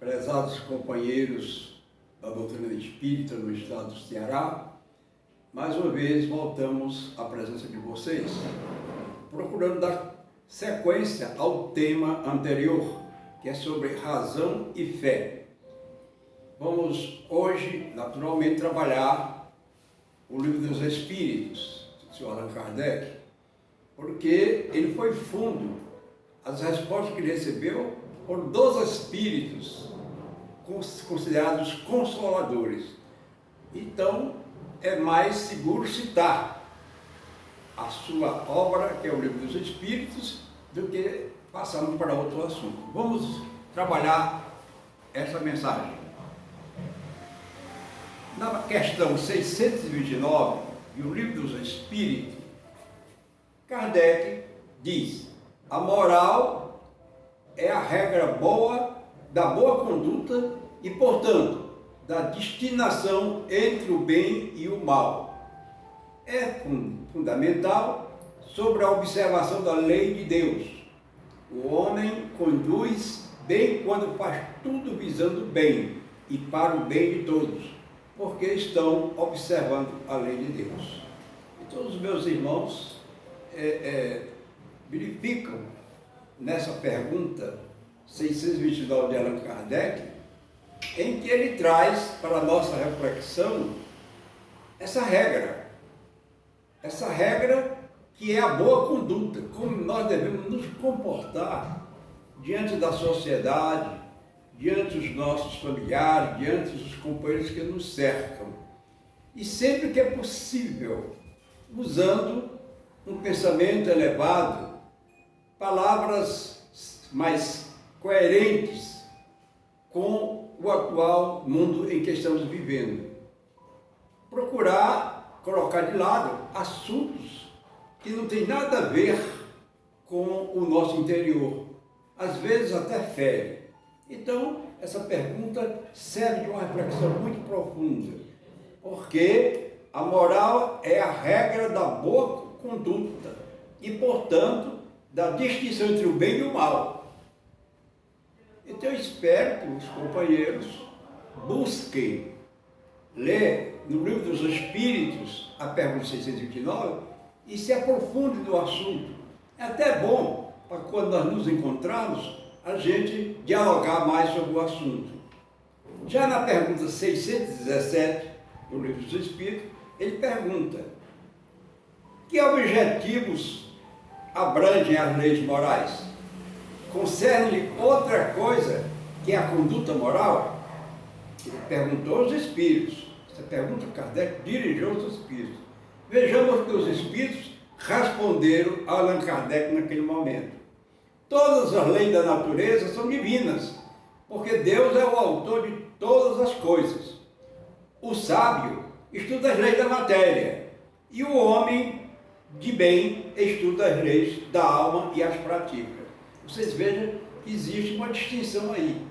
Prezados companheiros da doutrina espírita no estado do Ceará, mais uma vez voltamos à presença de vocês, procurando dar sequência ao tema anterior, que é sobre razão e fé. Vamos hoje, naturalmente, trabalhar o Livro dos Espíritos, do Sr. Allan Kardec, porque ele foi fundo, as respostas que ele recebeu por 12 espíritos considerados consoladores. Então, é mais seguro citar a sua obra, que é o Livro dos Espíritos, do que passarmos para outro assunto. Vamos trabalhar essa mensagem. Na questão 629, do Livro dos Espíritos, Kardec diz: a moral é a regra boa da boa conduta e, portanto, da destinação entre o bem e o mal. É fundamental sobre a observação da lei de Deus. O homem conduz bem quando faz tudo visando bem e para o bem de todos, porque estão observando a lei de Deus. E todos os meus irmãos verificam nessa pergunta 629 de Allan Kardec, em que ele traz para a nossa reflexão essa regra que é a boa conduta, como nós devemos nos comportar diante da sociedade, diante dos nossos familiares, diante dos companheiros que nos cercam. E sempre que é possível, usando um pensamento elevado, palavras mais coerentes com o atual mundo em que estamos vivendo. Procurar colocar de lado assuntos que não têm nada a ver com o nosso interior, às vezes até fere. Então, essa pergunta serve de uma reflexão muito profunda, porque a moral é a regra da boa conduta e, portanto, da distinção entre o bem e o mal. Então eu espero que os companheiros busquem ler no Livro dos Espíritos a pergunta 629 e se aprofundem no assunto. É até bom para quando nós nos encontrarmos a gente dialogar mais sobre o assunto. Já na pergunta 617 do Livro dos Espíritos, ele pergunta: que objetivos abrangem as leis morais? Concerne outra coisa que a conduta moral? Ele perguntou aos espíritos. Essa pergunta Kardec dirigiu aos espíritos. Vejamos que os espíritos responderam a Allan Kardec naquele momento. Todas as leis da natureza são divinas, porque Deus é o autor de todas as coisas. O sábio estuda as leis da matéria e o homem de bem estuda as leis da alma e as pratica. Vocês vejam que existe uma distinção aí.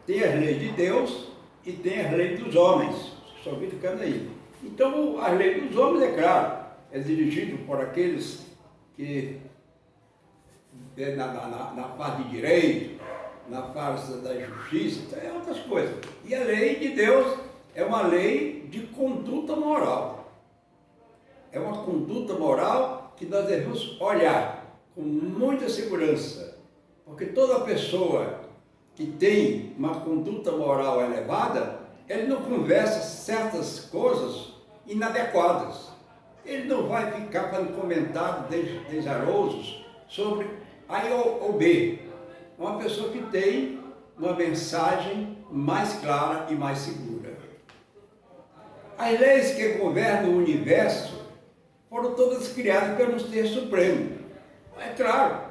Tem as leis de Deus e tem as leis dos homens. Vocês estão verificando aí. Então, as leis dos homens, é claro, é dirigido por aqueles que na parte de direito, na parte da justiça, é outras coisas. E a lei de Deus é uma lei de conduta moral. É uma conduta moral que nós devemos olhar com muita segurança. Porque toda pessoa que tem uma conduta moral elevada, ele não conversa certas coisas inadequadas. Ele não vai ficar fazendo comentários desarosos sobre A ou B. É uma pessoa que tem uma mensagem mais clara e mais segura. As leis que governam o universo foram todas criadas pelo Ser Supremo. É claro,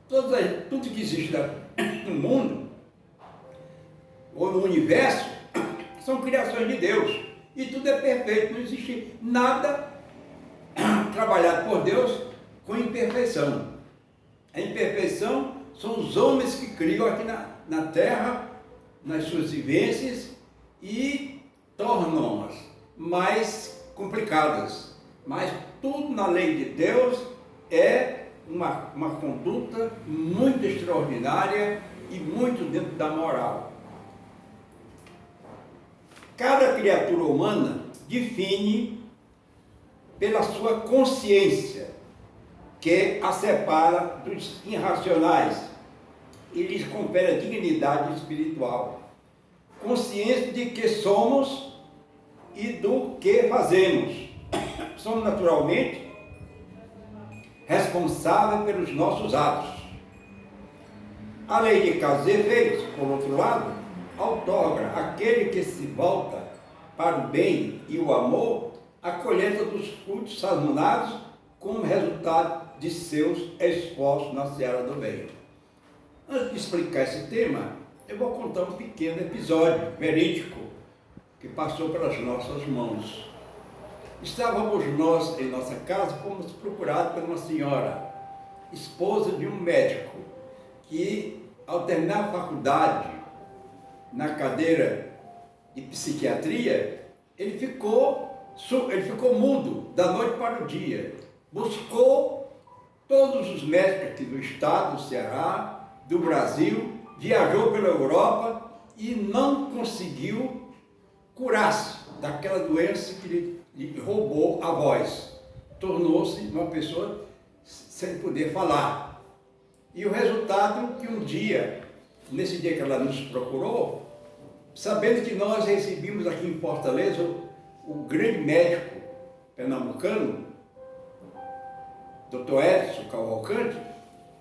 tudo que existe no mundo, ou no universo, são criações de Deus. E tudo é perfeito, não existe nada trabalhado por Deus com imperfeição. A imperfeição são os homens que criam aqui na Terra, nas suas vivências, e tornam-as mais complicadas. Mas tudo na lei de Deus é uma conduta muito extraordinária e muito dentro da moral. Cada criatura humana define pela sua consciência, que a separa dos irracionais e lhes confere a dignidade espiritual. Consciência de que somos e do que fazemos. Somos naturalmente responsáveis pelos nossos atos. A lei de causa e efeitos, por outro lado, outorga àquele que se volta para o bem e o amor a colheita dos frutos salmonados como resultado de seus esforços na seara do bem. Antes de explicar esse tema, eu vou contar um pequeno episódio verídico que passou pelas nossas mãos. Estávamos nós em nossa casa, fomos procurados por uma senhora, esposa de um médico, que ao terminar a faculdade na cadeira de psiquiatria, ele ficou mudo da noite para o dia. Buscou todos os médicos aqui do estado, do Ceará, do Brasil, viajou pela Europa e não conseguiu curar-se daquela doença que lhe roubou a voz. Tornou-se uma pessoa sem poder falar. E o resultado que um dia, nesse dia que ela nos procurou, sabendo que nós recebíamos aqui em Fortaleza o grande médico pernambucano, Dr. Edson Cavalcante,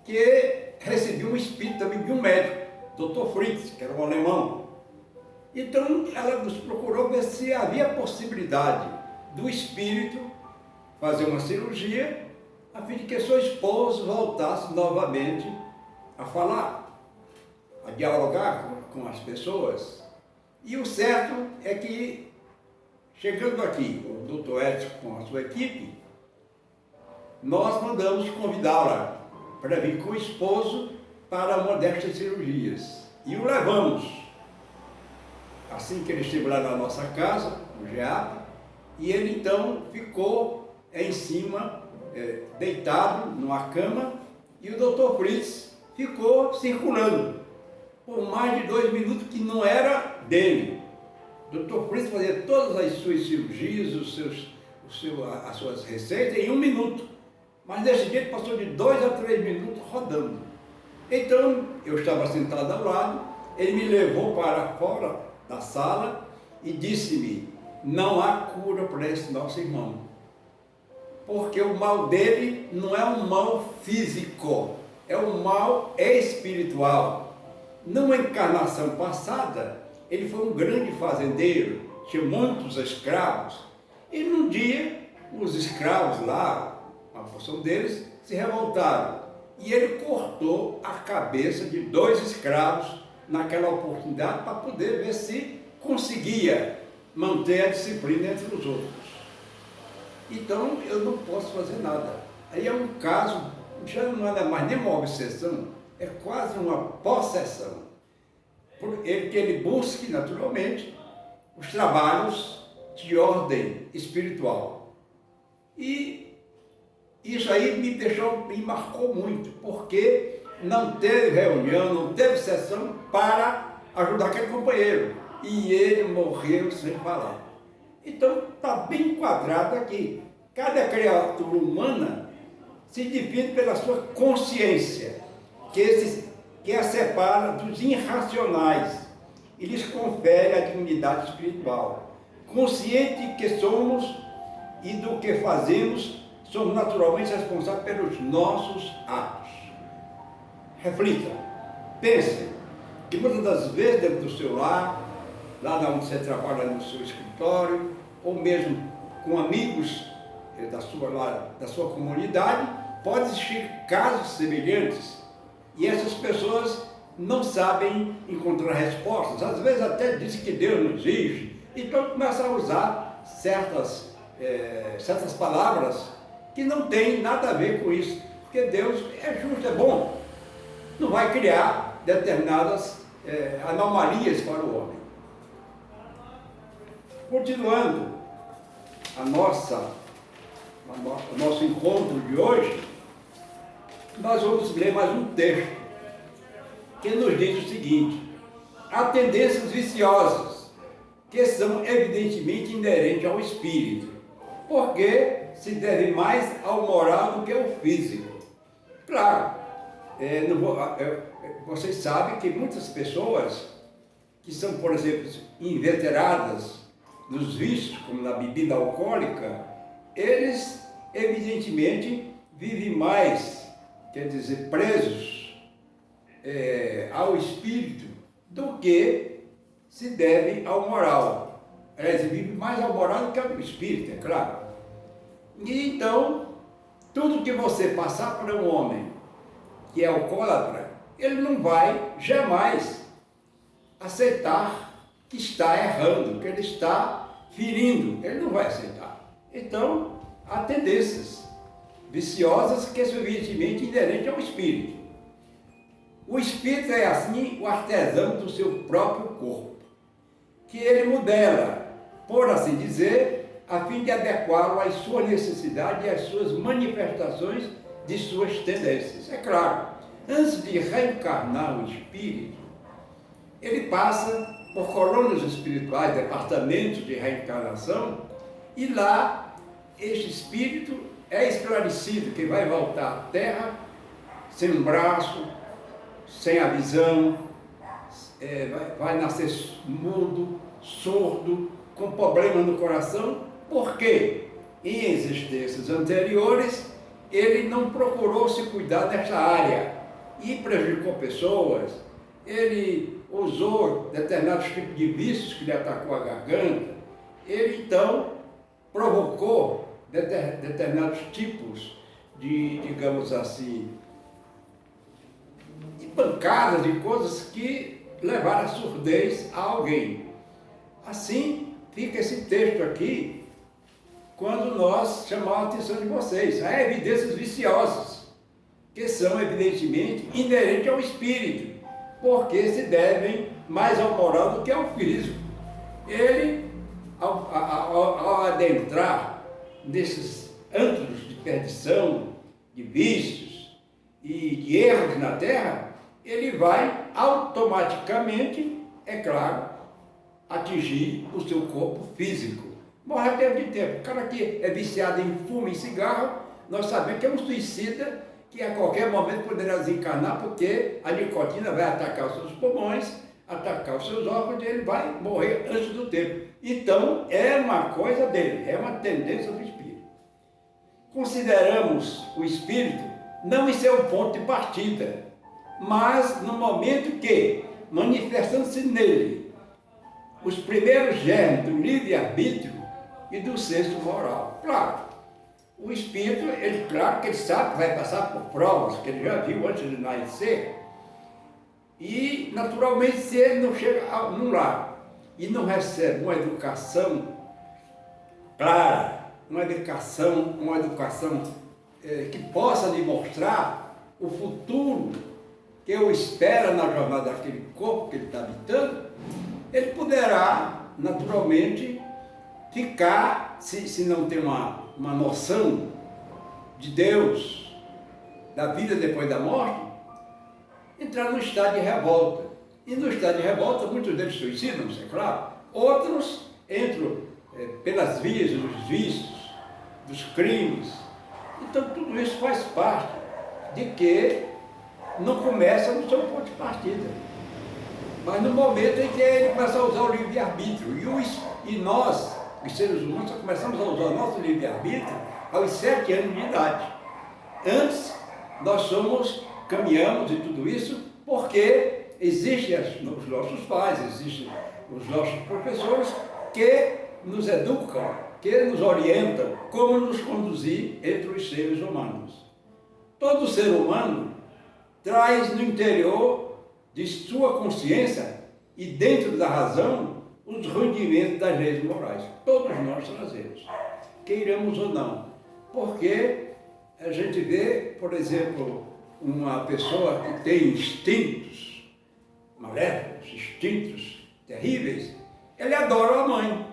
que recebeu um espírito também de um médico, Dr. Fritz, que era um alemão. Então ela nos procurou ver se havia possibilidade do espírito fazer uma cirurgia a fim de que seu esposo voltasse novamente a falar, a dialogar com as pessoas. E o certo é que, chegando aqui, o Dr. Edson com a sua equipe, nós mandamos convidá-la para vir com o esposo para uma destas cirurgias. E o levamos. Assim que ele esteve lá na nossa casa, no GEAP, e ele então ficou em cima, deitado numa cama, e o Dr. Fritz ficou circulando por mais de 2 minutos, que não era dele. O Dr. Fritz fazia todas as suas cirurgias, as suas receitas em 1 minuto. Mas nesse dia ele passou de 2 a 3 minutos rodando. Então, eu estava sentado ao lado, ele me levou para fora da sala e disse-me: não há cura para esse nosso irmão. Porque o mal dele não é um mal físico, é um mal espiritual. Numa encarnação passada, ele foi um grande fazendeiro, tinha muitos escravos, e num dia os escravos lá, uma porção deles, se revoltaram, e ele cortou a cabeça de 2 escravos naquela oportunidade para poder ver se conseguia manter a disciplina entre os outros. Então eu não posso fazer nada. Aí é um caso, já não é mais nem uma obsessão, é quase uma possessão. Que ele busque naturalmente os trabalhos de ordem espiritual. E isso aí me marcou muito, porque não teve reunião, não teve sessão para ajudar aquele companheiro. E ele morreu sem falar. Então está bem enquadrado aqui. Cada criatura humana se define pela sua consciência, que a separa dos irracionais e lhes confere a dignidade espiritual. Consciente que somos e do que fazemos, somos naturalmente responsáveis pelos nossos atos. Reflita, pense que muitas das vezes dentro do seu lar, lá onde você trabalha no seu escritório, ou mesmo com amigos da sua comunidade, pode existir casos semelhantes e essas pessoas não sabem encontrar respostas. Às vezes até dizem que Deus não existe, então começam a usar certas palavras que não têm nada a ver com isso, porque Deus é justo, é bom, não vai criar determinadas anomalias para o homem. Continuando o nosso encontro de hoje, nós vamos ler mais um texto que nos diz o seguinte: há tendências viciosas que são evidentemente inerentes ao espírito, porque se deve mais ao moral do que ao físico. Claro, vocês sabem que muitas pessoas que são, por exemplo, inveteradas nos vícios, como na bebida alcoólica, eles evidentemente vivem mais, quer dizer, presos ao espírito do que se deve ao moral. Eles vivem mais ao moral do que ao espírito, é claro. E então, tudo que você passar para um homem que é alcoólatra, ele não vai jamais aceitar que está errando, que ele está ferindo, ele não vai aceitar. Então, há tendências viciosas que são evidentemente inerentes ao espírito. O espírito é assim o artesão do seu próprio corpo, que ele modela, por assim dizer, a fim de adequá-lo às suas necessidades e às suas manifestações de suas tendências. É claro, antes de reencarnar o espírito, ele passa por colônias espirituais, departamentos de reencarnação, e lá este espírito é esclarecido que vai voltar à Terra sem um braço, sem a visão, vai nascer mudo, surdo, com problema no coração, porque em existências anteriores ele não procurou se cuidar dessa área e prejudicou pessoas, ele usou determinados tipos de vícios que lhe atacou a garganta, ele então provocou determinados tipos de, digamos assim, de pancadas, de coisas que levaram a surdez a alguém. Assim fica esse texto aqui, quando nós chamamos a atenção de vocês. Há evidências viciosas, que são evidentemente inerentes ao espírito, porque se devem mais ao moral do que ao físico. Ele, ao adentrar nesses antros de perdição, de vícios e de erros na terra, ele vai automaticamente, é claro, atingir o seu corpo físico. Morre a tempo de tempo. O cara que é viciado em fumo e cigarro, nós sabemos que é um suicida que a qualquer momento poderá desencarnar, porque a nicotina vai atacar os seus pulmões, atacar os seus órgãos e ele vai morrer antes do tempo. Então, é uma coisa dele, é uma tendência do espírito. Consideramos o espírito não em seu ponto de partida, mas no momento que, manifestando-se nele, os primeiros germes do livre-arbítrio e do senso moral. Claro, o espírito, ele, claro que ele sabe que vai passar por provas que ele já viu antes de nascer, e naturalmente se ele não chega num lar e não recebe uma educação clara, uma educação que possa lhe mostrar o futuro que o espera na jornada daquele corpo que ele está habitando, ele poderá naturalmente ficar, se não tem uma noção de Deus, da vida depois da morte, entrar no estado de revolta. E no estado de revolta, muitos deles suicidam-se, é claro. Outros entram pelas vias dos vícios, dos crimes. Então, tudo isso faz parte de que não começa no seu ponto de partida, mas no momento em que ele começa a usar o livre-arbítrio. E nós, os seres humanos, só começamos a usar o nosso livre-arbítrio aos 7 anos de idade. Antes, nós caminhamos e tudo isso porque existem os nossos pais, existem os nossos professores que nos educam, que nos orientam como nos conduzir entre os seres humanos. Todo ser humano traz no interior de sua consciência e dentro da razão os rudimentos das leis morais. Todos nós trazemos, queiramos ou não. Porque a gente vê, por exemplo, uma pessoa que tem instintos maléficos, instintos terríveis, ele adora a mãe,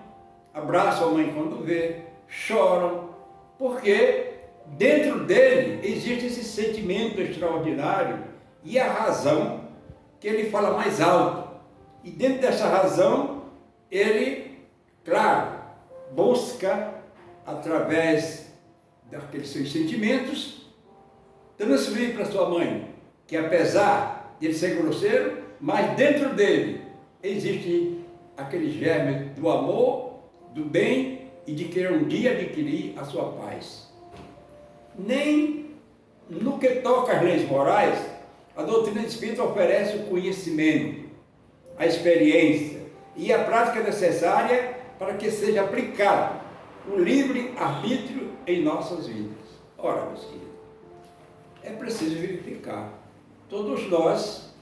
abraça a mãe quando vê, chora, porque dentro dele existe esse sentimento extraordinário e a razão que ele fala mais alto. E dentro dessa razão, ele claro, busca, através daqueles seus sentimentos, transferir para sua mãe, que apesar de ele ser grosseiro, mas dentro dele existe aquele germe do amor, do bem e de querer um dia adquirir a sua paz. Nem no que toca às leis morais, a doutrina espírita oferece o conhecimento, a experiência e a prática necessária para que seja aplicado o livre-arbítrio em nossas vidas. Ora, meus queridos, é preciso verificar. Todos nós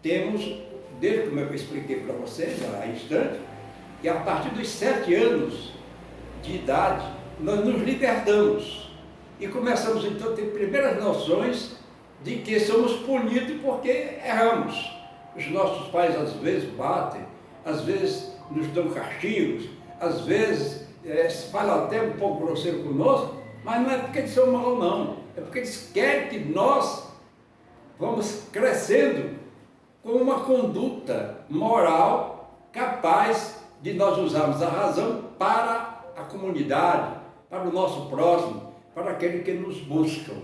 temos, desde como eu expliquei para vocês há instante, que a partir dos 7 anos de idade, nós nos libertamos e começamos então a ter primeiras noções de que somos punidos porque erramos. Os nossos pais às vezes batem, às vezes nos dão castigos, às vezes falam até um pouco grosseiro conosco, mas não é porque eles são maus não, é porque eles querem que nós vamos crescendo com uma conduta moral capaz de nós usarmos a razão para a comunidade, para o nosso próximo, para aquele que nos buscam.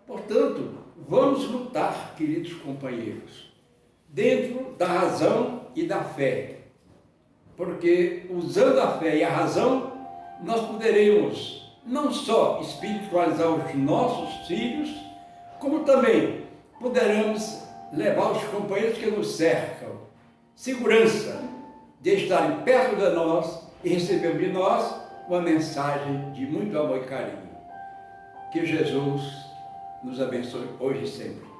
Portanto, vamos lutar, queridos companheiros, dentro da razão e da fé, porque usando a fé e a razão, nós poderemos não só espiritualizar os nossos filhos, como também poderemos levar os companheiros que nos cercam segurança de estarem perto de nós e receber de nós uma mensagem de muito amor e carinho. Que Jesus nos abençoe hoje e sempre.